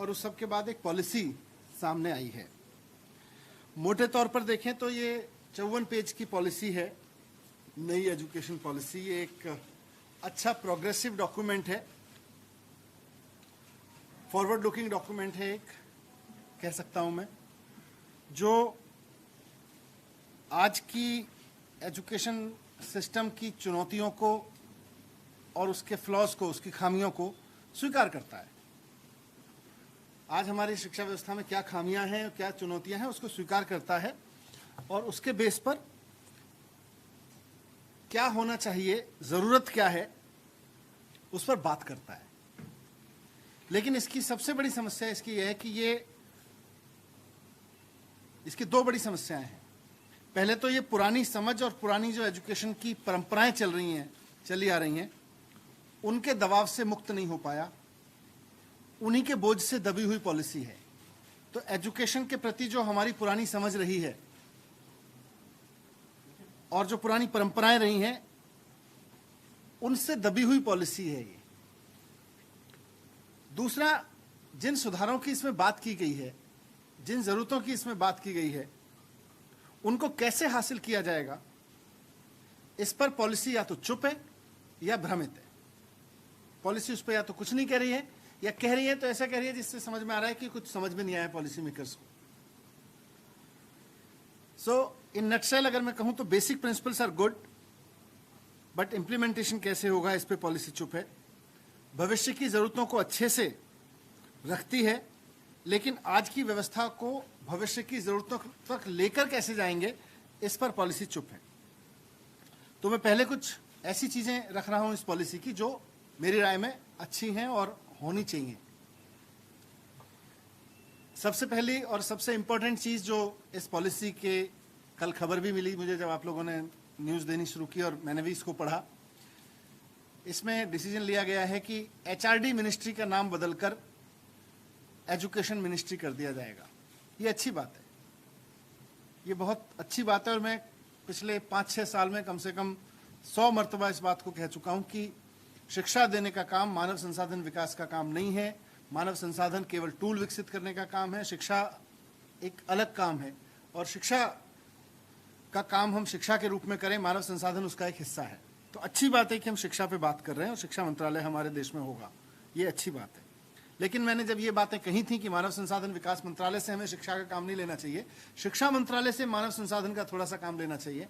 और उस सब के बाद एक पॉलिसी सामने आई है। मोटे तौर पर देखें तो ये 54 पेज की पॉलिसी है, नई एजुकेशन पॉलिसी। ये एक अच्छा प्रोग्रेसिव डॉक्यूमेंट है, फॉरवर्ड लुकिंग डॉक्यूमेंट है, एक कह सकता हूं मैं, जो आज की एजुकेशन सिस्टम की चुनौतियों को और उसके फ्लॉज को, उसकी खामियों को स्वीकार करता है। आज हमारी शिक्षा व्यवस्था में क्या खामियां हैं, क्या चुनौतियां हैं, उसको स्वीकार करता है और उसके बेस पर क्या होना चाहिए, जरूरत क्या है, उस पर बात करता है। लेकिन इसकी सबसे बड़ी समस्या इसकी यह है कि इसकी दो बड़ी समस्याएं हैं। पहले तो ये पुरानी समझ और पुरानी जो एजुकेशन की परंपराएं चली आ रही हैं, उनके दबाव से मुक्त नहीं हो पाया, उन्हीं के बोझ से दबी हुई पॉलिसी है। तो एजुकेशन के प्रति जो हमारी पुरानी समझ रही है और जो पुरानी परंपराएं रही हैं, उनसे दबी हुई पॉलिसी है ये। दूसरा, जिन सुधारों की इसमें बात की गई है, जिन जरूरतों की इसमें बात की गई है, उनको कैसे हासिल किया जाएगा, इस पर पॉलिसी या तो चुप है या भ्रमित है। पॉलिसी उस पर या तो कुछ नहीं कह रही है, या कह रही है तो ऐसा कह रही है जिससे समझ में आ रहा है कि कुछ समझ में नहीं आया पॉलिसी मेकर्स को। सो इन नटशेल अगर मैं कहूं तो basic principles are good, but implementation कैसे होगा, इस पे पॉलिसी चुप है। भविष्य की जरूरतों को अच्छे से रखती है, लेकिन आज की व्यवस्था को भविष्य की जरूरतों तक लेकर कैसे जाएंगे, इस पर पॉलिसी चुप है। तो मैं पहले कुछ ऐसी चीजें रख रहा हूं इस पॉलिसी की जो मेरी राय में अच्छी हैं और होनी चाहिए। सबसे पहली और सबसे इंपॉर्टेंट चीज जो इस पॉलिसी के, कल खबर भी मिली मुझे जब आप लोगों ने न्यूज देनी शुरू की और मैंने भी इसको पढ़ा, इसमें डिसीजन लिया गया है कि एचआरडी मिनिस्ट्री का नाम बदलकर एजुकेशन मिनिस्ट्री कर दिया जाएगा। ये अच्छी बात है, ये बहुत अच्छी बात है। और मैं पिछले 5-6 साल में कम से कम 100 मरतबा इस बात को कह चुका हूं कि शिक्षा देने का काम मानव संसाधन विकास का काम नहीं है। मानव संसाधन केवल टूल विकसित करने का काम है, शिक्षा एक अलग काम है, और शिक्षा का काम हम शिक्षा के रूप में करें, मानव संसाधन उसका एक हिस्सा है। तो अच्छी बात है कि हम शिक्षा पे बात कर रहे हैं और शिक्षा मंत्रालय हमारे देश में होगा, ये अच्छी बात है। लेकिन मैंने जब ये बातें कही थी कि मानव संसाधन विकास मंत्रालय से हमें शिक्षा का काम नहीं लेना चाहिए, शिक्षा मंत्रालय से मानव संसाधन का थोड़ा सा काम लेना चाहिए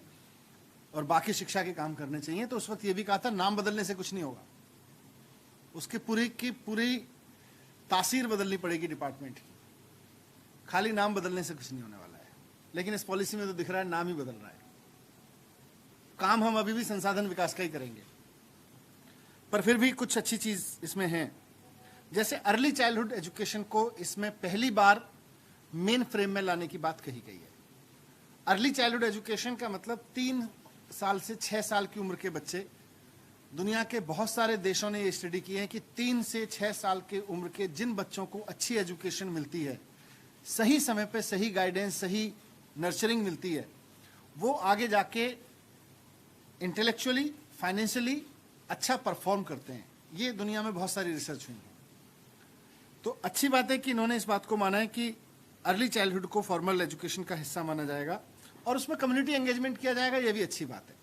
और बाकी शिक्षा के काम करने चाहिए, तो उस वक्त ये भी कहा था नाम बदलने से कुछ नहीं होगा, उसकी पूरी की पूरी तासीर बदलनी पड़ेगी डिपार्टमेंट की, खाली नाम बदलने से कुछ नहीं होने वाला है। लेकिन इस पॉलिसी में तो दिख रहा है नाम ही बदल रहा है, काम हम अभी भी संसाधन विकास का ही करेंगे। पर फिर भी कुछ अच्छी चीज इसमें है, जैसे अर्ली चाइल्डहुड एजुकेशन को इसमें पहली बार मेन फ्रेम में लाने की बात कही गई है। अर्ली चाइल्डहुड एजुकेशन का मतलब 3 साल से 6 साल की उम्र के बच्चे, दुनिया के बहुत सारे देशों ने ये स्टडी की है कि 3 से 6 साल के उम्र के जिन बच्चों को अच्छी एजुकेशन मिलती है, सही समय पे सही गाइडेंस, सही नर्चरिंग मिलती है, वो आगे जाके इंटेलेक्चुअली, फाइनेंशियली अच्छा परफॉर्म करते हैं। ये दुनिया में बहुत सारी रिसर्च हुई है। तो अच्छी बात है कि इन्होंने इस बात को माना है कि अर्ली चाइल्डहुड को फॉर्मल एजुकेशन का हिस्सा माना जाएगा और उसमें कम्युनिटी एंगेजमेंट किया जाएगा, यह भी अच्छी बात है।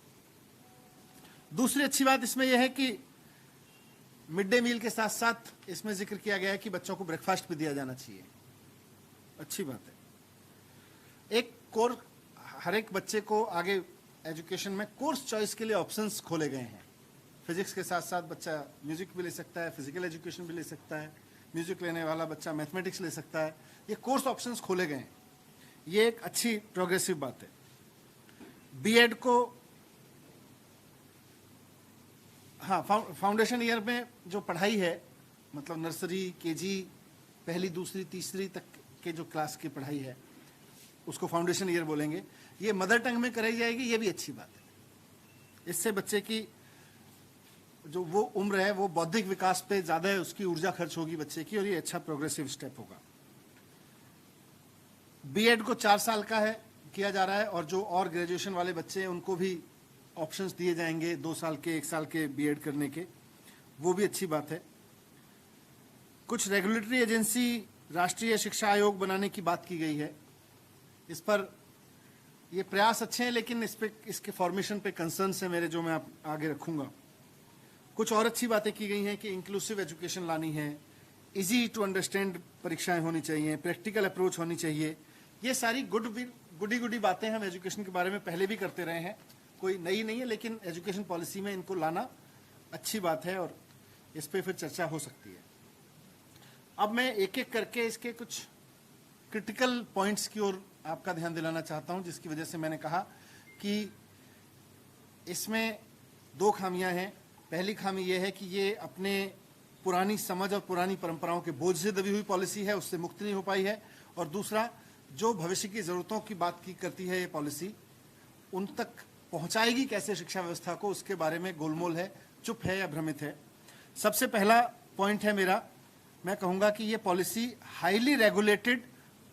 दूसरी अच्छी बात इसमें यह है कि मिड डे मील के साथ साथ इसमें जिक्र किया गया है कि बच्चों को ब्रेकफास्ट भी दिया जाना चाहिए, अच्छी बात है। एक कोर्स, हर एक बच्चे को आगे एजुकेशन में कोर्स चॉइस के लिए ऑप्शंस खोले गए हैं। फिजिक्स के साथ साथ बच्चा म्यूजिक भी ले सकता है, फिजिकल एजुकेशन भी ले सकता है, म्यूजिक लेने वाला बच्चा मैथमेटिक्स ले सकता है, ये कोर्स ऑप्शंस खोले गए हैं, ये एक अच्छी प्रोग्रेसिव बात है। बीएड को, हाँ, फाउंडेशन ईयर में जो पढ़ाई है, मतलब नर्सरी, केजी, पहली, दूसरी, तीसरी तक के जो क्लास की पढ़ाई है, उसको फाउंडेशन ईयर बोलेंगे, ये मदर टंग में कराई जाएगी, ये भी अच्छी बात है। इससे बच्चे की जो वो उम्र है, वो बौद्धिक विकास पे ज्यादा है, उसकी ऊर्जा खर्च होगी बच्चे की, और ये अच्छा प्रोग्रेसिव स्टेप होगा। बीएड को 4 साल का है किया जा रहा है, और जो और ग्रेजुएशन वाले बच्चे हैं उनको भी ऑप्शंस दिए जाएंगे 2 साल के, 1 साल के बीएड करने के, वो भी अच्छी बात है। कुछ रेगुलेटरी एजेंसी राष्ट्रीय शिक्षा आयोग बनाने की बात की गई है। इस पर ये प्रयास अच्छे हैं, लेकिन इस पे इसके फॉर्मेशन पे कंसर्न्स है मेरे, जो मैं आगे रखूंगा। कुछ और अच्छी बातें की गई हैं कि इंक्लूसिव एजुकेशन लानी है, इजी टू अंडरस्टैंड परीक्षाएं होनी चाहिए, प्रैक्टिकल अप्रोच होनी चाहिए। ये सारी गुडी बातें हम एजुकेशन के बारे में पहले भी करते रहे हैं, कोई नई नहीं है, लेकिन एजुकेशन पॉलिसी में इनको लाना अच्छी बात है और इस पे फिर चर्चा हो सकती है। अब मैं एक एक करके इसके कुछ क्रिटिकल पॉइंट्स की ओर आपका ध्यान दिलाना चाहता हूं, जिसकी वजह से मैंने कहा कि इसमें दो खामियां हैं। पहली खामी यह है कि ये अपने पुरानी समझ और पुरानी परंपराओं के बोझ से दबी हुई पॉलिसी है, उससे मुक्त नहीं हो पाई है। और दूसरा, जो भविष्य की जरूरतों की बात की करती है ये पॉलिसी, उन तक पहुंचाएगी कैसे शिक्षा व्यवस्था को, उसके बारे में गोलमोल है, चुप है या भ्रमित है। सबसे पहला पॉइंट है मेरा, मैं कहूंगा कि ये policy highly regulated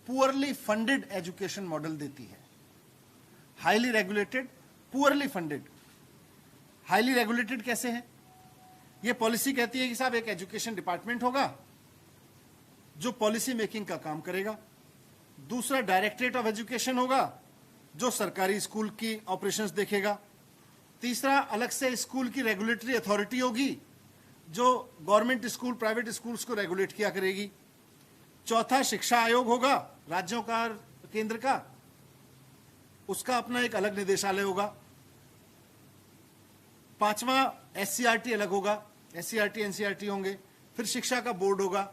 poorly funded education model देती है। Highly regulated poorly funded. Highly regulated कैसे है? ये पॉलिसी कहती है कि साहब एक एजुकेशन डिपार्टमेंट होगा जो पॉलिसी मेकिंग का काम करेगा, दूसरा डायरेक्टरेट ऑफ एजुकेशन होगा जो सरकारी स्कूल की ऑपरेशंस देखेगा, तीसरा अलग से स्कूल की रेगुलेटरी अथॉरिटी होगी जो गवर्नमेंट स्कूल प्राइवेट स्कूल्स को रेगुलेट किया करेगी, चौथा शिक्षा आयोग होगा राज्यों का केंद्र का, उसका अपना एक अलग निदेशालय होगा, पांचवा एससीईआरटी अलग होगा, एससीईआरटी एनसीईआरटी होंगे, फिर शिक्षा का बोर्ड होगा।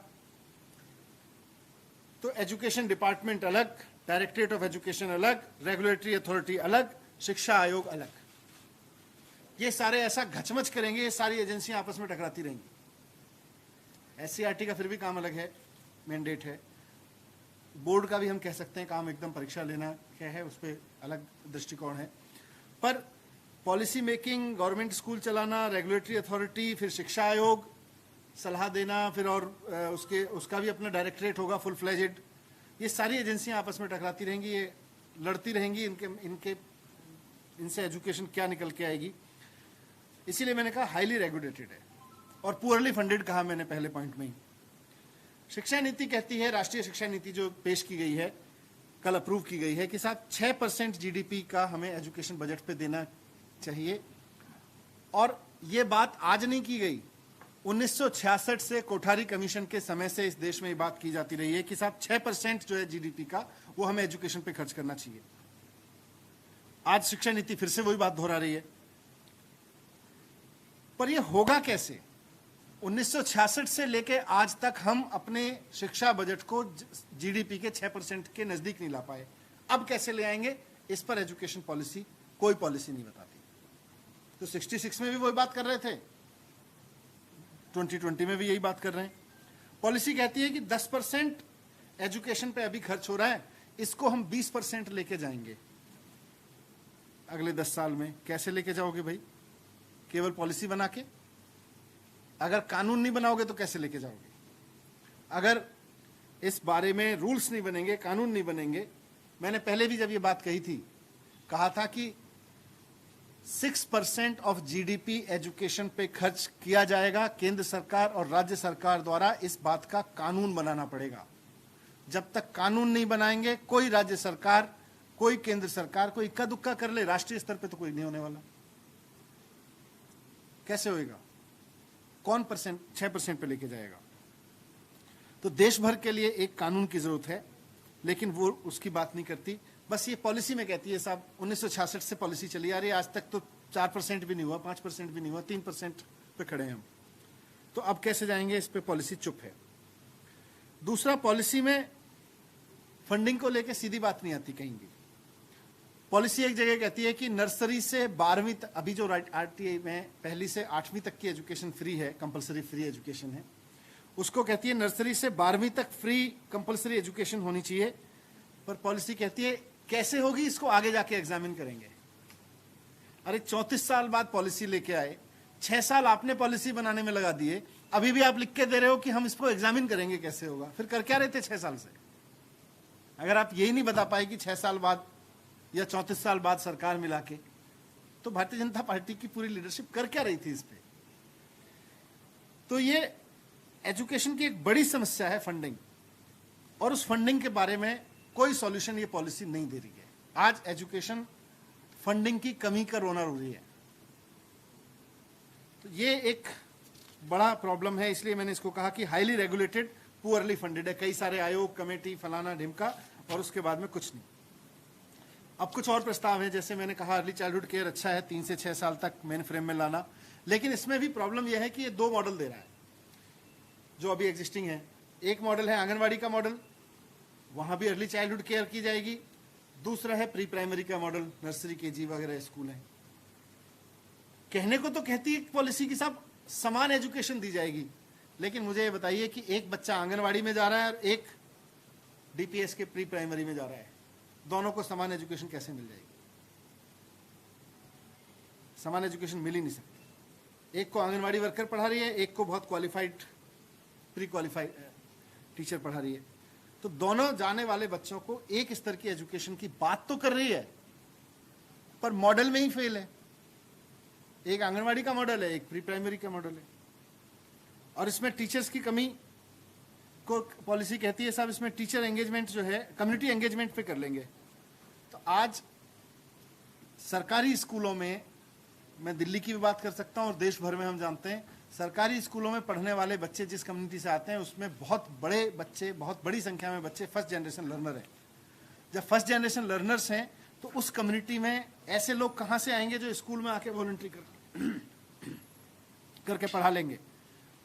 तो एजुकेशन डिपार्टमेंट अलग, डायरेक्टरेट ऑफ एजुकेशन अलग, रेगुलेटरी अथॉरिटी अलग, शिक्षा आयोग अलग। ये सारे ऐसा घचमच करेंगे, ये सारी एजेंसियां आपस में टकराती रहेंगी। एससीईआरटी का फिर भी काम अलग है, मैंडेट है। बोर्ड का भी हम कह सकते हैं काम एकदम परीक्षा लेना क्या है, उस पर अलग दृष्टिकोण है। पर पॉलिसी मेकिंग, गवर्नमेंट स्कूल चलाना, रेगुलेटरी अथॉरिटी, फिर शिक्षा आयोग, सलाह देना, फिर और उसका भी अपना डायरेक्टरेट होगा फुल फ्लेजेड। ये सारी एजेंसियां आपस में टकराती रहेंगी, ये लड़ती रहेंगी, इनसे एजुकेशन क्या निकल के आएगी। इसीलिए मैंने कहा हाईली रेगुलेटेड है और पुअरली फंडेड कहा मैंने पहले पॉइंट में ही। शिक्षा नीति कहती है, राष्ट्रीय शिक्षा नीति जो पेश की गई है, कल अप्रूव की गई है, कि साहब 6% जीडीपी का हमें एजुकेशन बजट पे देना चाहिए। और ये बात आज नहीं की गई, 1966 से कोठारी कमीशन के समय से इस देश में ये बात की जाती रही है कि साहब 6% जो है जीडीपी का वो हमें एजुकेशन पे खर्च करना चाहिए। आज शिक्षा नीति फिर से वही बात दोहरा रही है। पर ये होगा कैसे? 1966 से लेके आज तक हम अपने शिक्षा बजट को जीडीपी के 6% के नजदीक नहीं ला पाए। अब कैसे ले आएंगे? इस पर एजुकेशन पॉलिसी कोई पॉलिसी नहीं बताती। तो 66 में भी वही बात कर रहे थे, 2020 में भी यही बात कर रहे हैं। पॉलिसी कहती है कि 10% एजुकेशन पे अभी खर्च हो रहा है, इसको हम 20% लेके जाएंगे अगले 10 साल में। कैसे लेके जाओगे भाई? केवल पॉलिसी बना के? अगर कानून नहीं बनाओगे तो कैसे लेके जाओगे? अगर इस बारे में रूल्स नहीं बनेंगे, कानून नहीं बनेंगे। मैंने पहले भी जब ये बात कही थी, कहा था कि 6% ऑफ जीडीपी एजुकेशन पे खर्च किया जाएगा। केंद्र सरकार और राज्य सरकार द्वारा इस बात का कानून बनाना पड़ेगा। जब तक कानून नहीं बनाएंगे, कोई राज्य सरकार, कोई केंद्र सरकार, कोई इक्का दुक्का कर ले, राष्ट्रीय स्तर पे तो कोई नहीं होने वाला। कैसे होएगा? कौन 6% पे लेके जाएगा? तो देश भर के लिए एक कानून की जरूरत है, लेकिन वो उसकी बात नहीं करती। बस ये पॉलिसी में कहती है साहब 1966 से पॉलिसी चली आ रही है, आज तक तो 4% भी नहीं हुआ, 5% भी नहीं हुआ, 3% पे खड़े हैं हम। तो अब कैसे जाएंगे? इस पे पॉलिसी चुप है। दूसरा, पॉलिसी में फंडिंग को लेकर सीधी बात नहीं आती कहीं भी। पॉलिसी एक जगह कहती है कि नर्सरी से 12वीं तक, अभी जो आरटीआई में पहली से 8वीं तक की एजुकेशन फ्री है, कंपलसरी फ्री एजुकेशन है, उसको कहती है नर्सरी से 12वीं तक फ्री कंपलसरी एजुकेशन होनी चाहिए। पर पॉलिसी कहती है कैसे होगी, इसको आगे जाके एग्जामिन करेंगे। अरे 34 साल बाद पॉलिसी लेके आए, 6 साल आपने पॉलिसी बनाने में लगा दिए, अभी भी आप लिख के दे रहे हो कि हम इसको एग्जामिन करेंगे कैसे होगा। फिर कर क्या रहे थे 6 साल से? अगर आप यही नहीं बता पाए कि 6 साल बाद या 34 साल बाद सरकार मिला के, तो भारतीय जनता पार्टी की पूरी लीडरशिप कर क्या रही थी इस पे? तो ये एजुकेशन की एक बड़ी समस्या है फंडिंग। और उस फंडिंग के बारे में कोई सॉल्यूशन ये पॉलिसी नहीं दे रही है। आज एजुकेशन फंडिंग की कमी का रोना रो रही है। तो ये एक बड़ा प्रॉब्लम है, इसलिए मैंने इसको कहा कि हाईली रेगुलेटेड पुअरली फंडेड है। कई सारे आयोग, कमेटी, फलाना ढिमका, और उसके बाद में कुछ नहीं। अब कुछ और प्रस्ताव है, जैसे मैंने कहा अर्ली चाइल्डहुड केयर अच्छा है 3 से 6 साल तक मेन फ्रेम में लाना, लेकिन इसमें भी प्रॉब्लम यह है कि ये 2 मॉडल दे रहा है जो अभी एग्जिस्टिंग है। एक मॉडल है आंगनवाड़ी का मॉडल, वहां भी अर्ली चाइल्डहुड केयर की जाएगी। दूसरा है प्री प्राइमरी का मॉडल, नर्सरी, केजी वगैरह स्कूल है। कहने को तो कहती है पॉलिसी की साहब समान एजुकेशन दी जाएगी, लेकिन मुझे ये बताइए कि एक बच्चा आंगनवाड़ी में जा रहा है और एक डीपीएस के प्री प्राइमरी में जा रहा है, दोनों को समान एजुकेशन कैसे मिल जाएगी? समान एजुकेशन मिल ही नहीं सकती। एक को आंगनवाड़ी वर्कर पढ़ा रही है, एक को बहुत क्वालिफाइड प्री क्वालिफाइड टीचर पढ़ा रही है। तो दोनों जाने वाले बच्चों को एक स्तर की एजुकेशन की बात तो कर रही है, पर मॉडल में ही फेल है। एक आंगनवाड़ी का मॉडल है, एक प्री प्राइमरी का मॉडल है, और इसमें टीचर्स की कमी को पॉलिसी कहती है साहब इसमें टीचर एंगेजमेंट जो है कम्युनिटी एंगेजमेंट पे कर लेंगे। तो आज सरकारी स्कूलों में, मैं दिल्ली की भी बात कर सकता हूं और देश भर में हम जानते हैं, सरकारी स्कूलों में पढ़ने वाले बच्चे जिस कम्युनिटी से आते हैं उसमें बहुत बड़े बच्चे, बहुत बड़ी संख्या में बच्चे फर्स्ट जनरेशन लर्नर हैं। जब फर्स्ट जनरेशन लर्नर्स हैं तो उस कम्युनिटी में ऐसे लोग कहाँ से आएंगे जो स्कूल में आके वॉलंटरी करके पढ़ा लेंगे?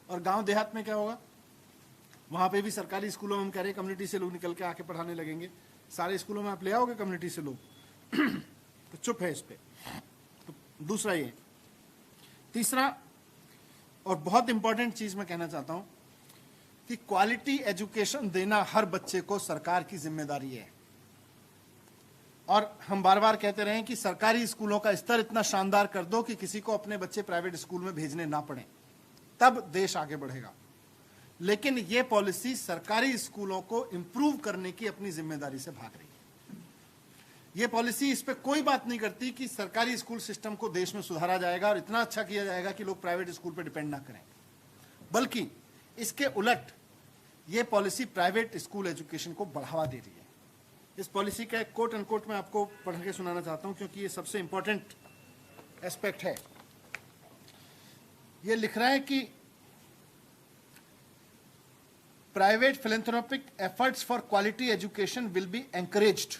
और गांव देहात में क्या होगा? वहां पे भी सरकारी स्कूलों में हम कह रहे हैं कम्युनिटी से लोग निकल के आके पढ़ाने लगेंगे। सारे स्कूलों में आप ले आओगे कम्युनिटी से लोग? तो चुप है इस पे। तो दूसरा ये। तीसरा और बहुत इंपॉर्टेंट चीज मैं कहना चाहता हूं कि क्वालिटी एजुकेशन देना हर बच्चे को सरकार की जिम्मेदारी है। और हम बार बार कहते रहे कि सरकारी स्कूलों का स्तर इतना शानदार कर दो कि किसी को अपने बच्चे प्राइवेट स्कूल में भेजने ना पड़े, तब देश आगे बढ़ेगा। लेकिन ये पॉलिसी सरकारी स्कूलों को इंप्रूव करने की अपनी जिम्मेदारी से भाग रही है। ये पॉलिसी इस पे कोई बात नहीं करती कि सरकारी स्कूल सिस्टम को देश में सुधारा जाएगा और इतना अच्छा किया जाएगा कि लोग प्राइवेट स्कूल पे डिपेंड ना करें, बल्कि इसके उलट ये पॉलिसी प्राइवेट स्कूल एजुकेशन को बढ़ावा दे रही है। इस पॉलिसी का एक कोट अनकोट मैं आपको पढ़ के सुनाना चाहता हूं, क्योंकि ये सबसे इंपॉर्टेंट एस्पेक्ट है। ये लिख रहा है कि private philanthropic efforts for quality education will be encouraged.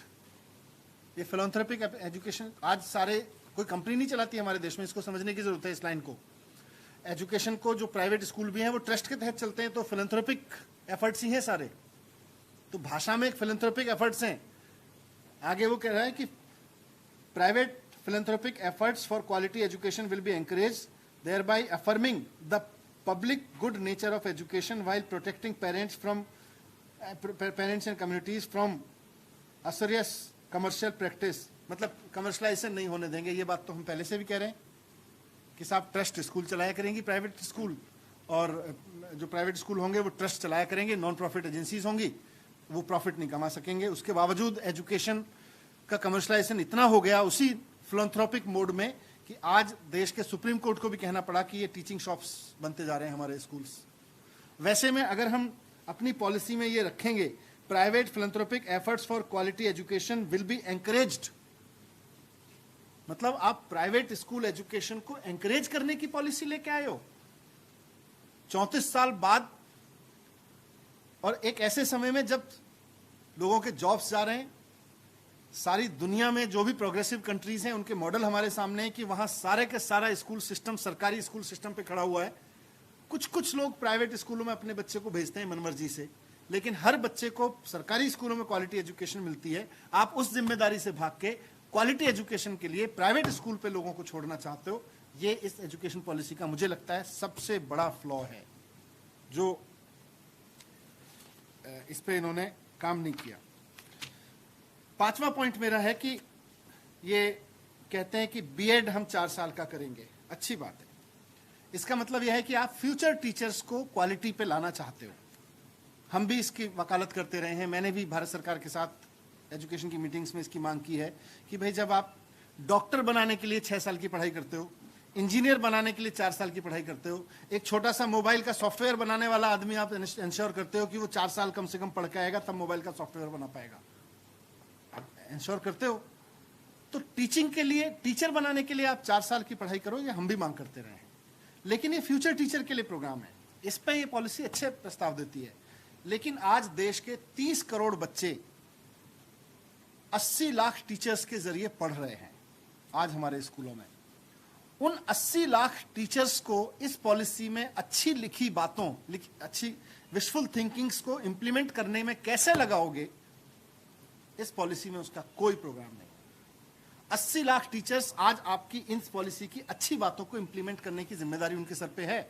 ये फिलैंथ्रोपिक एजुकेशन आज सारे कोई कंपनी नहीं चलाती हमारे देश में, इसको समझने की जरूरत है इस लाइन को। एजुकेशन को जो प्राइवेट स्कूल भी हैं वो ट्रस्ट के तहत चलते हैं, तो फिलैंथ्रोपिक एफर्ट्स ही हैं सारे। तो भाषा में एक फिलैंथ्रोपिक एफर्ट्स हैं। आगे वो कह रहा है कि private philanthropic efforts for quality education will be encouraged, thereby affirming the public good nature of education while protecting parents and communities from usurious commercial practice। मतलब कमर्शलाइजेशन नहीं होने देंगे। ये बात तो हम पहले से भी कह रहे हैं कि साहब ट्रस्ट स्कूल चलाया करेंगी प्राइवेट स्कूल, और जो प्राइवेट स्कूल होंगे वो ट्रस्ट चलाया करेंगे, नॉन प्रॉफिट एजेंसीज होंगी, वो प्रॉफिट नहीं कमा सकेंगे। उसके बावजूद एजुकेशन का कमर्शलाइजेशन इतना हो गया उसी फिलैंथ्रोपिक मोड में कि आज देश के सुप्रीम कोर्ट को भी कहना पड़ा कि ये टीचिंग शॉप्स बनते जा रहे हैं हमारे स्कूल्स। वैसे में अगर हम अपनी पॉलिसी में ये रखेंगे private philanthropic efforts for quality education will be encouraged, मतलब आप प्राइवेट स्कूल एजुकेशन को एनकरेज करने की पॉलिसी लेके आए हो 34 साल बाद, और एक ऐसे समय में जब लोगों के जॉब्स जा रहे हैं। सारी दुनिया में जो भी प्रोग्रेसिव कंट्रीज हैं उनके मॉडल हमारे सामने है कि वहां सारे के सारा स्कूल सिस्टम सरकारी स्कूल सिस्टम पे खड़ा हुआ है। कुछ कुछ लोग प्राइवेट स्कूलों में अपने बच्चे को भेजते हैं मनमर्जी से, लेकिन हर बच्चे को सरकारी स्कूलों में क्वालिटी एजुकेशन मिलती है। आप उस जिम्मेदारी से भाग के क्वालिटी एजुकेशन के लिए प्राइवेट स्कूल पे लोगों को छोड़ना चाहते हो। ये इस एजुकेशन पॉलिसी का मुझे लगता है सबसे बड़ा फ्लॉ है, जो इस पे इन्होंने काम नहीं किया। 5वां पॉइंट मेरा है कि ये कहते हैं कि बीएड हम 4 साल का करेंगे। अच्छी बात है। इसका मतलब यह है कि आप फ्यूचर टीचर्स को क्वालिटी पे लाना चाहते हो। हम भी इसकी वकालत करते रहे हैं। मैंने भी भारत सरकार के साथ एजुकेशन की मीटिंग्स में इसकी मांग की है कि भाई जब आप डॉक्टर बनाने के लिए 6 साल की पढ़ाई करते हो, इंजीनियर बनाने के लिए 4 साल की पढ़ाई करते हो, एक छोटा सा मोबाइल का सॉफ्टवेयर बनाने वाला आदमी आप इंश्योर करते हो कि वो 4 साल कम से कम पढ़ के आएगा तब मोबाइल का सॉफ्टवेयर बना पाएगा, आप इंश्योर करते हो। तो टीचिंग के लिए, टीचर बनाने के लिए आप 4 साल की पढ़ाई करो, ये हम भी मांग करते रहे हैं, लेकिन ये फ्यूचर टीचर के लिए प्रोग्राम है, इस पर ये पॉलिसी अच्छे प्रस्ताव देती है। लेकिन आज देश के 30 करोड़ बच्चे 80 लाख टीचर्स के जरिए पढ़ रहे हैं आज हमारे स्कूलों में। उन 80 लाख टीचर्स को इस पॉलिसी में अच्छी लिखी बातों, अच्छी विशफुल थिंकिंग्स को इंप्लीमेंट करने में कैसे लगाओगे, इस पॉलिसी में उसका कोई प्रोग्राम नहीं। 80 लाख टीचर्स आज आपकी इन पॉलिसी की अच्छी बातों को इंप्लीमेंट करने की जिम्मेदारी उनके सर पे है।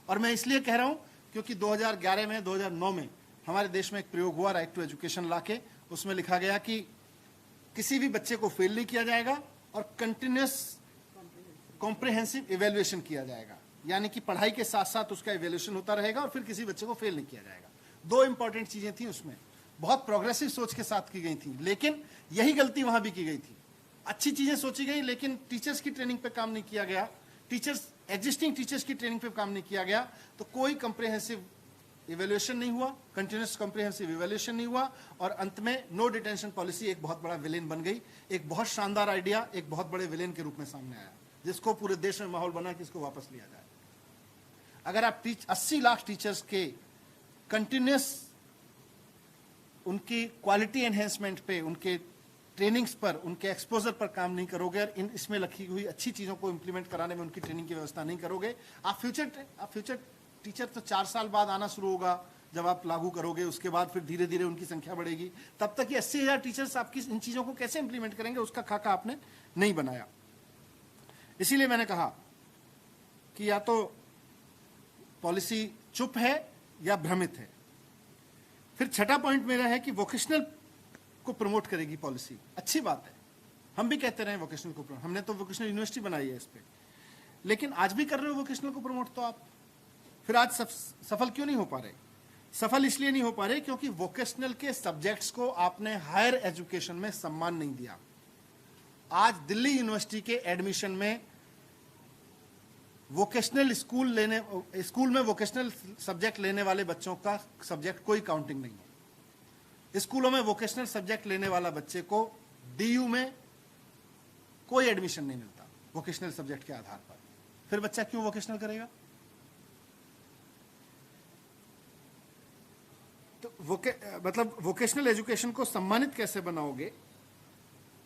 और मैं इसलिए कह रहा हूं क्योंकि 2011 में, 2009 में हमारे देश में एक प्रयोग हुआ राइट टू एजुकेशन ला के, उसमें लिखा गया कि किसी भी बच्चे को फेल नहीं किया जाएगा और कंटिन्यूअस कॉम्प्रिहेंसिव इवैल्यूएशन किया जाएगा, यानी कि पढ़ाई के साथ साथ उसका इवैल्यूएशन होता रहेगा और फिर किसी बच्चे को फेल नहीं किया जाएगा। 2 इंपॉर्टेंट चीजें थी उसमें, बहुत प्रोग्रेसिव सोच के साथ की गई थी, लेकिन यही गलती वहां भी की गई थी। अच्छी चीजें सोची गई लेकिन टीचर्स की ट्रेनिंग पे काम नहीं किया गया, एग्जिस्टिंग टीचर्स की ट्रेनिंग पे काम नहीं किया गया, तो कोई कंप्रिहेंसिव इवैल्यूएशन नहीं हुआ, कंटिन्यूअस कंप्रिहेंसिव इवैल्यूएशन नहीं हुआ, और अंत में नो डिटेंशन पॉलिसी एक बहुत बड़ा विलेन बन गई। एक बहुत शानदार आइडिया एक बहुत बड़े विलेन के रूप में सामने आया, जिसको पूरे देश में माहौल बना कि इसको वापस लिया जाए। अगर आप 80 लाख टीचर्स के कंटिन्यूअस उनकी क्वालिटी एनहेंसमेंट पे, उनके ट्रेनिंग्स पर, उनके एक्सपोजर पर काम नहीं करोगे और इसमें लिखी हुई अच्छी चीजों को इंप्लीमेंट कराने में उनकी ट्रेनिंग की व्यवस्था नहीं करोगे, आप फ्यूचर टीचर तो 4 साल बाद आना शुरू होगा जब आप लागू करोगे, उसके बाद फिर धीरे धीरे उनकी संख्या बढ़ेगी, तब तक ये 80,000 टीचर्स आपकी इन चीजों को कैसे इंप्लीमेंट करेंगे, उसका खाका आपने नहीं बनाया। इसीलिए मैंने कहा कि या तो पॉलिसी चुप है या भ्रमित है। फिर छठा पॉइंट मेरा है कि वोकेशनल को प्रमोट करेगी पॉलिसी, अच्छी बात है, हम भी कहते रहे वोकेशनल को प्रमोट, हमने तो वोकेशनल यूनिवर्सिटी बनाई है इस पे, लेकिन आज भी कर रहे हो वोकेशनल को प्रमोट, तो आप फिर आज सफल क्यों नहीं हो पा रहे? सफल इसलिए नहीं हो पा रहे क्योंकि वोकेशनल के सब्जेक्ट्स को आपने हायर एजुकेशन में सम्मान नहीं दिया। आज दिल्ली यूनिवर्सिटी के एडमिशन में वोकेशनल स्कूल में वोकेशनल सब्जेक्ट लेने वाले बच्चों का सब्जेक्ट कोई काउंटिंग नहीं है। स्कूलों में वोकेशनल सब्जेक्ट लेने वाला बच्चे को डीयू में कोई एडमिशन नहीं मिलता वोकेशनल सब्जेक्ट के आधार पर, फिर बच्चा क्यों वोकेशनल करेगा? तो मतलब वोकेशनल एजुकेशन को सम्मानित कैसे बनाओगे,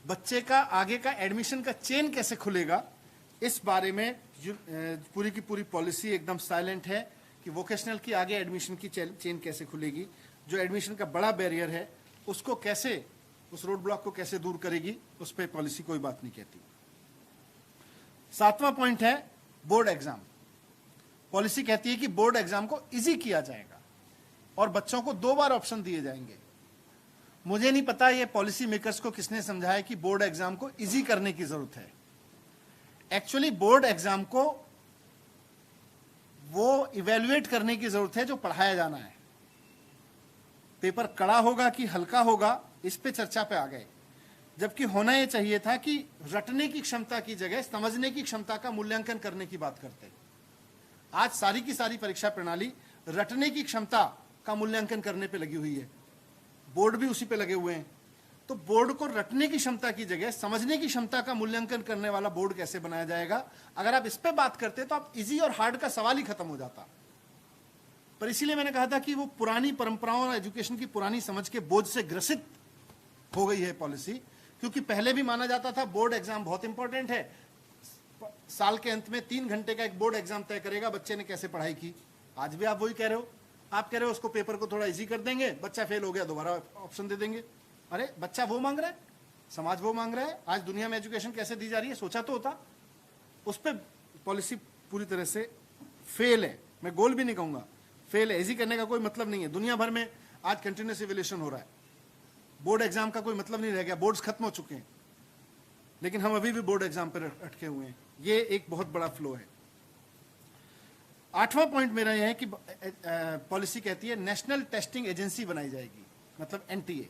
बच्चे का आगे का एडमिशन का चेन कैसे खुलेगा, इस बारे में पूरी की पूरी पॉलिसी एकदम साइलेंट है कि वोकेशनल की आगे एडमिशन की चेन कैसे खुलेगी, जो एडमिशन का बड़ा बैरियर है उसको कैसे, उस रोड ब्लॉक को कैसे दूर करेगी, उस पर पॉलिसी कोई बात नहीं कहती। 7वां पॉइंट है बोर्ड एग्जाम। पॉलिसी कहती है कि बोर्ड एग्जाम को इजी किया जाएगा और बच्चों को 2 बार ऑप्शन दिए जाएंगे। मुझे नहीं पता ये पॉलिसी मेकर्स को किसने समझाया कि बोर्ड एग्जाम को इजी करने की जरूरत है। एक्चुअली बोर्ड एग्जाम को वो इवेल्युएट करने की जरूरत है जो पढ़ाया जाना है। पेपर कड़ा होगा कि हल्का होगा, इस पे चर्चा पे आ गए, जबकि होना यह चाहिए था कि रटने की क्षमता की जगह समझने की क्षमता का मूल्यांकन करने की बात करते। आज सारी की सारी परीक्षा प्रणाली रटने की क्षमता का मूल्यांकन करने पे लगी हुई है, बोर्ड भी उसी पे लगे हुए हैं। तो बोर्ड को रटने की क्षमता की जगह समझने की क्षमता का मूल्यांकन करने वाला बोर्ड कैसे बनाया जाएगा? अगर आप इस पे बात करते तो आप इजी और हार्ड का सवाल ही खत्म हो जाता। पर इसीलिए मैंने कहा था कि वो पुरानी परंपराओं और एजुकेशन की पुरानी समझ के बोझ से ग्रसित हो गई है पॉलिसी, क्योंकि पहले भी माना जाता था बोर्ड एग्जाम बहुत इंपॉर्टेंट है, साल के अंत में 3 घंटे का एक बोर्ड एग्जाम तय करेगा बच्चे ने कैसे पढ़ाई की। आज भी आप वही कह रहे हो, आप कह रहे हो उसको पेपर को थोड़ा इजी कर देंगे, बच्चा फेल हो गया दोबारा ऑप्शन दे देंगे। अरे बच्चा वो मांग रहा है, समाज वो मांग रहा है, आज दुनिया में एजुकेशन कैसे दी जा रही है सोचा तो होता। उस पर पॉलिसी पूरी तरह से फेल है, मैं गोल भी नहीं कहूंगा, फेल है। इजी करने का कोई मतलब नहीं है। दुनिया भर में आज कंटिन्यूअस इवैल्यूएशन हो रहा है, बोर्ड एग्जाम का कोई मतलब नहीं रह गया, बोर्ड्स खत्म हो चुके हैं, लेकिन हम अभी भी बोर्ड एग्जाम पर अटके हुए हैं। ये एक बहुत बड़ा फ्लो है। 8वां पॉइंट मेरा यह है कि पॉलिसी कहती है नेशनल टेस्टिंग एजेंसी बनाई जाएगी, मतलब एनटीए।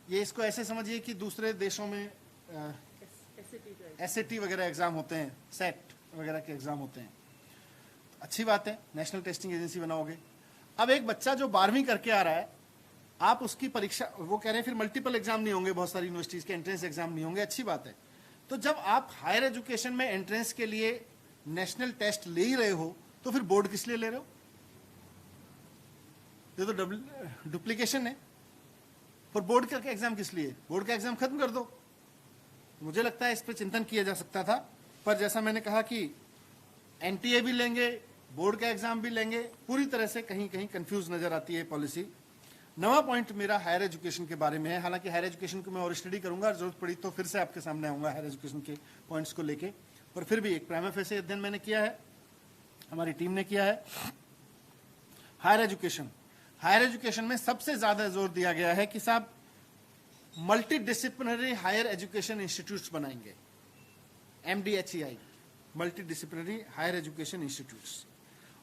ये इसको ऐसे समझिए कि दूसरे देशों में SAT वगैरह एग्जाम होते हैं, सेट वगैरह के एग्जाम होते हैं। अच्छी बात है, नेशनल टेस्टिंग एजेंसी बनाओगे। अब एक बच्चा जो 12वीं करके आ रहा है, आप उसकी परीक्षा, वो कह रहे हैं फिर मल्टीपल एग्जाम नहीं होंगे, बहुत सारी यूनिवर्सिटीज के एंट्रेंस एग्जाम नहीं होंगे, अच्छी बात है। तो जब आप हायर एजुकेशन में एंट्रेंस के लिए नेशनल टेस्ट ले ही रहे हो, तो फिर बोर्ड किस लिए ले रहे हो? ये तो डुप्लीकेशन है। पर बोर्ड का एग्जाम किस लिए? बोर्ड का एग्जाम खत्म कर दो। मुझे लगता है इस पर चिंतन किया जा सकता था, पर जैसा मैंने कहा कि NTA भी लेंगे, बोर्ड का एग्जाम भी लेंगे, पूरी तरह से कहीं कहीं कंफ्यूज नजर आती है पॉलिसी। नवा पॉइंट मेरा हायर एजुकेशन के बारे में है। हालांकि हायर एजुकेशन को मैं और स्टडी करूंगा, जरूरत पड़ी तो फिर से आपके सामने आऊंगा हायर एजुकेशन के पॉइंट्स को लेके, पर फिर भी एक प्राइमा फेसी अध्ययन मैंने किया है, हमारी टीम ने किया है। हायर एजुकेशन में सबसे ज्यादा जोर दिया गया है कि साहब multi disciplinary higher education institutes बनाएंगे, MDHEI, multi disciplinary higher education institutes.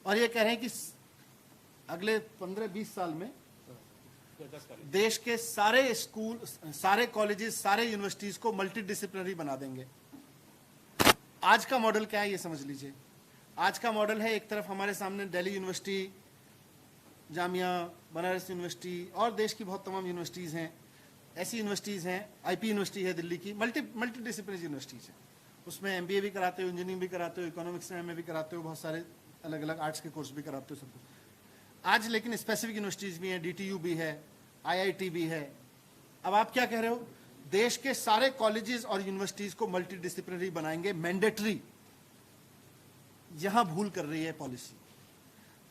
और ये कह रहे हैं कि अगले 15-20 साल में देश के सारे स्कूल, सारे कॉलेजेस, सारे यूनिवर्सिटीज को मल्टी डिसिप्लिनरी बना देंगे। आज का मॉडल क्या है ये समझ लीजिए। आज का मॉडल है, एक तरफ हमारे सामने दिल्ली यूनिवर्सिटी, जामिया, बनारस यूनिवर्सिटी और देश की बहुत तमाम यूनिवर्सिटीज हैं, ऐसी यूनिवर्सिटीज हैं, IP यूनिवर्सिटी है दिल्ली की, मल्टी डिसिप्लिनरी यूनिवर्सिटीज है। उसमें MBA भी कराते हो, इंजीनियरिंग भी कराते हो, इकोनॉमिक्स में MA भी कराते हो, बहुत सारे अलग अलग आर्ट्स के कोर्स भी कराते हो, सब कुछ। आज लेकिन स्पेसिफिक यूनिवर्सिटीज भी हैं, DTU भी है, IIT भी है। अब आप क्या कह रहे हो? देश के सारे कॉलेजेस और यूनिवर्सिटीज को मल्टी डिसिप्लिनरी बनाएंगे, मैंडेटरी। यहां भूल कर रही है पॉलिसी।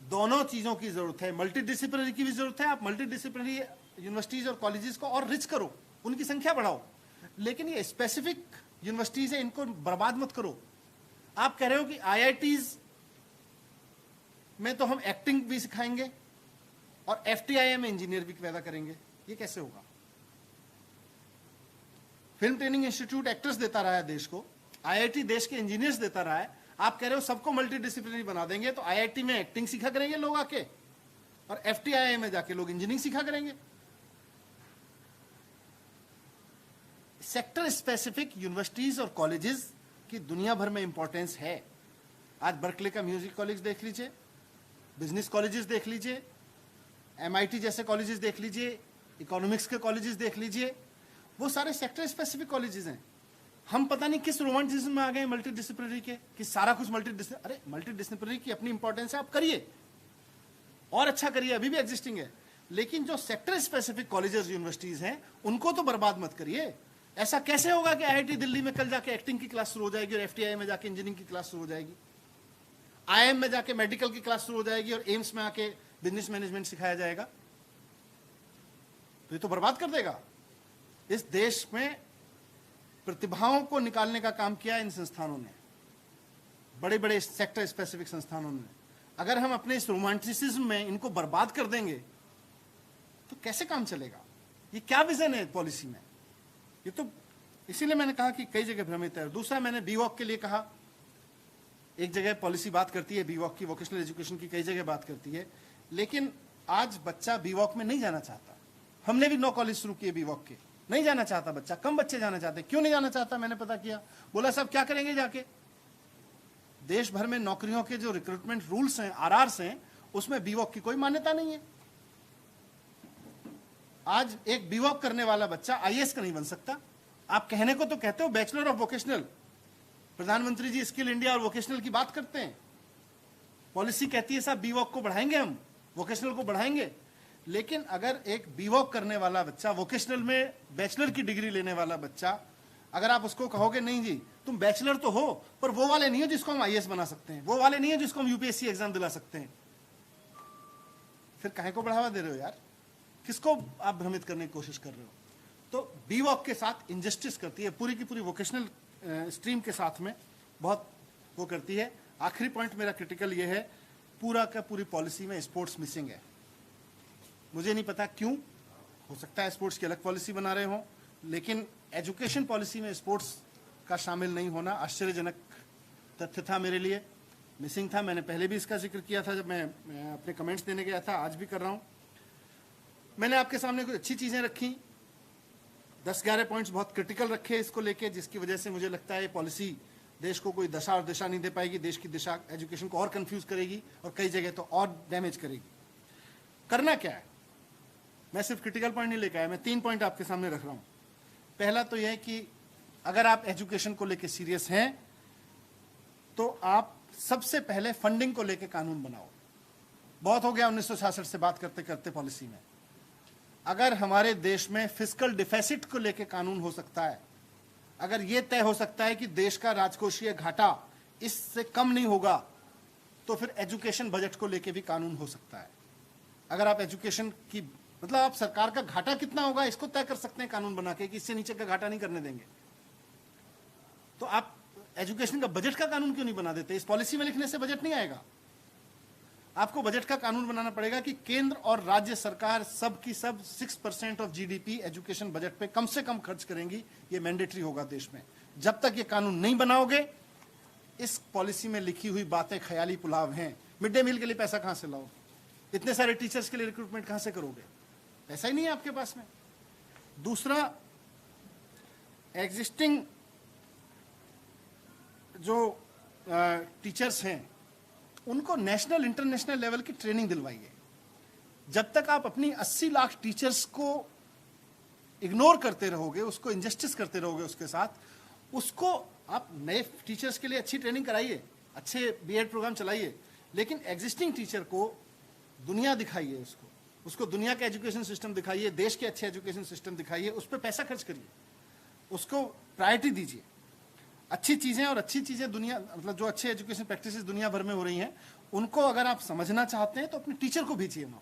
दोनों चीजों की जरूरत है, मल्टी डिसिप्लिनरी की भी जरूरत है। आप मल्टी डिसिप्लिनरी यूनिवर्सिटीज और कॉलेजेस को और रिच करो, उनकी संख्या बढ़ाओ, लेकिन ये स्पेसिफिक यूनिवर्सिटीज है, इनको बर्बाद मत करो। आप कह रहे हो कि IITs में तो हम एक्टिंग भी सिखाएंगे और FTII में इंजीनियर भी पैदा करेंगे, ये कैसे होगा? फिल्म ट्रेनिंग इंस्टीट्यूट एक्टर्स देता रहा है देश को, IIT देश के इंजीनियर्स देता रहा है। आप कह रहे हो सबको मल्टी डिसिप्लिनरी बना देंगे, तो IIT में एक्टिंग सीखा करेंगे लोग आके, और FTII में जाके लोग इंजीनियरिंग सीखा करेंगे। सेक्टर स्पेसिफिक यूनिवर्सिटीज और कॉलेजेस की दुनिया भर में इंपॉर्टेंस है। आज बर्कले का म्यूजिक कॉलेज देख लीजिए, बिजनेस कॉलेजेस देख लीजिए, MIT जैसे कॉलेजेस देख लीजिए, इकोनॉमिक्स के कॉलेजेस देख लीजिए, वो सारे सेक्टर स्पेसिफिक कॉलेजेस हैं। हम पता नहीं किस रोमांटिज्म में आ गए मल्टी डिसिप्लिनरी के, कि सारा कुछ अरे मल्टी डिसिप्लिनरी की अपनी इंपॉर्टेंस है, आप करिए और अच्छा करिए, अभी भी एग्जिस्टिंग है, लेकिन जो सेक्टर स्पेसिफिक कॉलेजेस यूनिवर्सिटीज हैं उनको तो बर्बाद मत करिए। ऐसा कैसे होगा कि IIT दिल्ली में कल जाके एक्टिंग की क्लास शुरू हो जाएगी और FTII में जाके इंजीनियरिंग की क्लास शुरू हो जाएगी, IIM में जाके मेडिकल की क्लास शुरू हो जाएगी और एम्स में आके बिजनेस मैनेजमेंट सिखाया जाएगा? तो ये तो बर्बाद कर देगा। इस देश में प्रतिभाओं को निकालने का काम किया इन संस्थानों ने, बड़े बड़े सेक्टर स्पेसिफिक संस्थानों ने। अगर हम अपने इस रोमांटिसिज्म में इनको बर्बाद कर देंगे तो कैसे काम चलेगा? ये क्या विजन है पॉलिसी में? ये तो इसीलिए मैंने कहा कि कई जगह भ्रमित है। दूसरा, मैंने BVOC के लिए कहा, एक जगह पॉलिसी बात करती है BVOC की, वोकेशनल एजुकेशन की कई जगह बात करती है, लेकिन आज बच्चा BVOC में नहीं जाना चाहता। हमने भी 9 कॉलेज शुरू किए BVOC के, नहीं जाना चाहता बच्चा, कम बच्चे जाना चाहते। क्यों नहीं जाना चाहता? मैंने पता किया, बोला साहब क्या करेंगे जाके? देश भर में नौकरियों के जो रिक्रूटमेंट रूल्स हैं, RRs हैं, उसमें BVOC की कोई मान्यता नहीं है। आज एक BVOC करने वाला बच्चा IAS का नहीं बन सकता। आप कहने को तो कहते हो बैचलर ऑफ वोकेशनल, प्रधानमंत्री जी स्किल इंडिया और वोकेशनल की बात करते हैं, पॉलिसी कहती है साहब BVOC को बढ़ाएंगे, हम वोकेशनल को बढ़ाएंगे, लेकिन अगर एक BVOC करने वाला बच्चा, वोकेशनल में बैचलर की डिग्री लेने वाला बच्चा, अगर आप उसको कहोगे नहीं जी तुम बैचलर तो हो पर वो वाले नहीं हो जिसको हम IAS बना सकते हैं, वो वाले नहीं हो जिसको हम UPSC एग्जाम दिला सकते हैं, फिर काहे को बढ़ावा दे रहे हो यार? किसको आप भ्रमित करने की कोशिश कर रहे हो? तो BVOC के साथ इंजस्टिस करती है, पूरी की पूरी वोकेशनल स्ट्रीम के साथ में बहुत वो करती है। आखिरी पॉइंट मेरा क्रिटिकल ये है, पूरा का पूरी पॉलिसी में स्पोर्ट्स मिसिंग है। मुझे नहीं पता क्यों, हो सकता है स्पोर्ट्स की अलग पॉलिसी बना रहे हो, लेकिन एजुकेशन पॉलिसी में स्पोर्ट्स का शामिल नहीं होना आश्चर्यजनक तथ्य था मेरे लिए, मिसिंग था। मैंने पहले भी इसका जिक्र किया था जब मैं अपने कमेंट्स देने गया था, आज भी कर रहा हूं। मैंने आपके सामने कुछ अच्छी चीजें रखी, 10-11 पॉइंट्स बहुत क्रिटिकल रखे इसको लेके, जिसकी वजह से मुझे लगता है ये पॉलिसी देश को कोई दशा और दिशा नहीं दे पाएगी, देश की दिशा एजुकेशन को और कंफ्यूज करेगी और कई जगह तो और डैमेज करेगी। करना क्या है, मैं सिर्फ क्रिटिकल पॉइंट नहीं लेकर आया, मैं 3 पॉइंट आपके सामने रख रहा हूं। पहला तो यह है कि अगर आप एजुकेशन को लेकर सीरियस हैं तो आप सबसे पहले फंडिंग को लेकर कानून बनाओ। बहुत हो गया 1966 से बात करते करते पॉलिसी में। अगर हमारे देश में फिस्कल डिफिसिट को लेकर कानून हो सकता है, अगर यह तय हो सकता है कि देश का राजकोषीय घाटा इससे कम नहीं होगा, तो फिर एजुकेशन बजट को लेकर भी कानून हो सकता है। अगर आप एजुकेशन की मतलब आप सरकार का घाटा कितना होगा इसको तय कर सकते हैं कानून बना के कि इससे नीचे का घाटा नहीं करने देंगे, तो आप एजुकेशन का बजट का कानून क्यों नहीं बना देते? इस पॉलिसी में लिखने से बजट नहीं आएगा। आपको बजट का कानून बनाना पड़ेगा कि केंद्र और राज्य सरकार सब की सब 6% ऑफ जीडीपी एजुकेशन बजट पे कम से कम खर्च करेंगी। ये मैंडेटरी होगा देश में। जब तक ये कानून नहीं बनाओगे, इस पॉलिसी में लिखी हुई बातें ख्याली पुलाव हैं। मिड डे मील के लिए पैसा कहां से लाओ? इतने सारे टीचर्स के लिए रिक्रूटमेंट कहां से करोगे? पैसा ही नहीं है आपके पास में। दूसरा, एग्जिस्टिंग जो टीचर्स हैं उनको नेशनल इंटरनेशनल लेवल की ट्रेनिंग दिलवाइए। जब तक आप अपनी 80 लाख टीचर्स को इग्नोर करते रहोगे, उसको इंजस्टिस करते रहोगे उसके साथ, उसको आप नए टीचर्स के लिए अच्छी ट्रेनिंग कराइए, अच्छे बीएड प्रोग्राम चलाइए, लेकिन एग्जिस्टिंग टीचर को दुनिया दिखाइए, उसको दुनिया का एजुकेशन सिस्टम दिखाइए, देश के अच्छे एजुकेशन सिस्टम दिखाइए, उस पर पैसा खर्च करिए, उसको प्रायोरिटी दीजिए। अच्छी चीजें और अच्छी चीजें दुनिया मतलब जो अच्छे एजुकेशन प्रैक्टिसेस दुनिया भर में हो रही हैं, उनको अगर आप समझना चाहते हैं तो अपने टीचर को भेजिए वहां।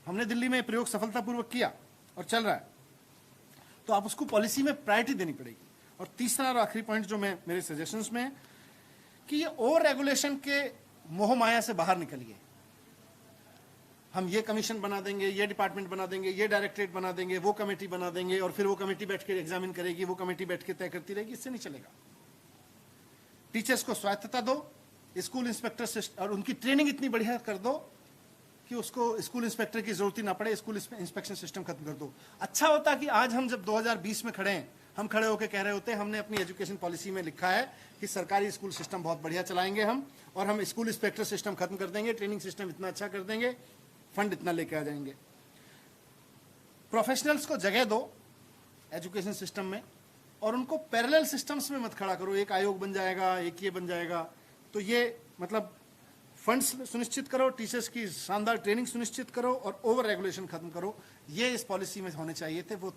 हमने दिल्ली में प्रयोग सफलतापूर्वक किया और चल रहा है, तो आप उसको पॉलिसी में प्रायोरिटी देनी पड़ेगी। और तीसरा और आखिरी पॉइंट जो मैं मेरे सजेशंस में है कि ये ओवर रेगुलेशन के मोह माया से बाहर निकलिए। हम ये कमीशन बना देंगे, ये डिपार्टमेंट बना देंगे, ये डायरेक्टरेट बना देंगे, वो कमेटी बना देंगे और फिर वो कमेटी बैठ के एग्जामिन करेगी, वो कमेटी बैठ के तय करती रहेगी, इससे नहीं चलेगा। टीचर्स को स्वायत्तता दो, स्कूल इंस्पेक्टर और उनकी ट्रेनिंग इतनी बढ़िया कर दो कि उसको स्कूल इंस्पेक्टर की जरूरत ही ना पड़े, स्कूल इंस्पेक्शन सिस्टम खत्म कर दो। अच्छा होता कि आज हम जब 2020 में खड़े हैं, हम खड़े होकर कह रहे होते हमने अपनी एजुकेशन पॉलिसी में लिखा है कि सरकारी स्कूल सिस्टम बहुत बढ़िया चलाएंगे हम, और हम स्कूल इंस्पेक्टर सिस्टम खत्म कर देंगे, ट्रेनिंग सिस्टम इतना अच्छा कर देंगे, फंड इतना लेके आ जाएंगे। प्रोफेशनल्स को जगह दो एजुकेशन सिस्टम में और उनको पैरेलल सिस्टम्स में मत खड़ा करो। एक आयोग बन जाएगा, एक ये बन जाएगा, तो ये मतलब फंड्स सुनिश्चित करो, टीचर्स की शानदार ट्रेनिंग सुनिश्चित करो और ओवर रेगुलेशन खत्म करो। ये इस पॉलिसी में होने चाहिए थे, वो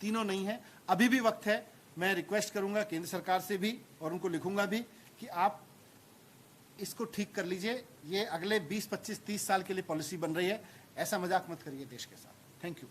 तीनों नहीं है। अभी भी वक्त है। मैं रिक्वेस्ट करूंगा केंद्र सरकार से भी और उनको लिखूंगा भी कि आप इसको ठीक कर लीजिए। ये अगले 20, 25, 30 साल के लिए पॉलिसी बन रही है, ऐसा मजाक मत करिए देश के साथ। Thank you.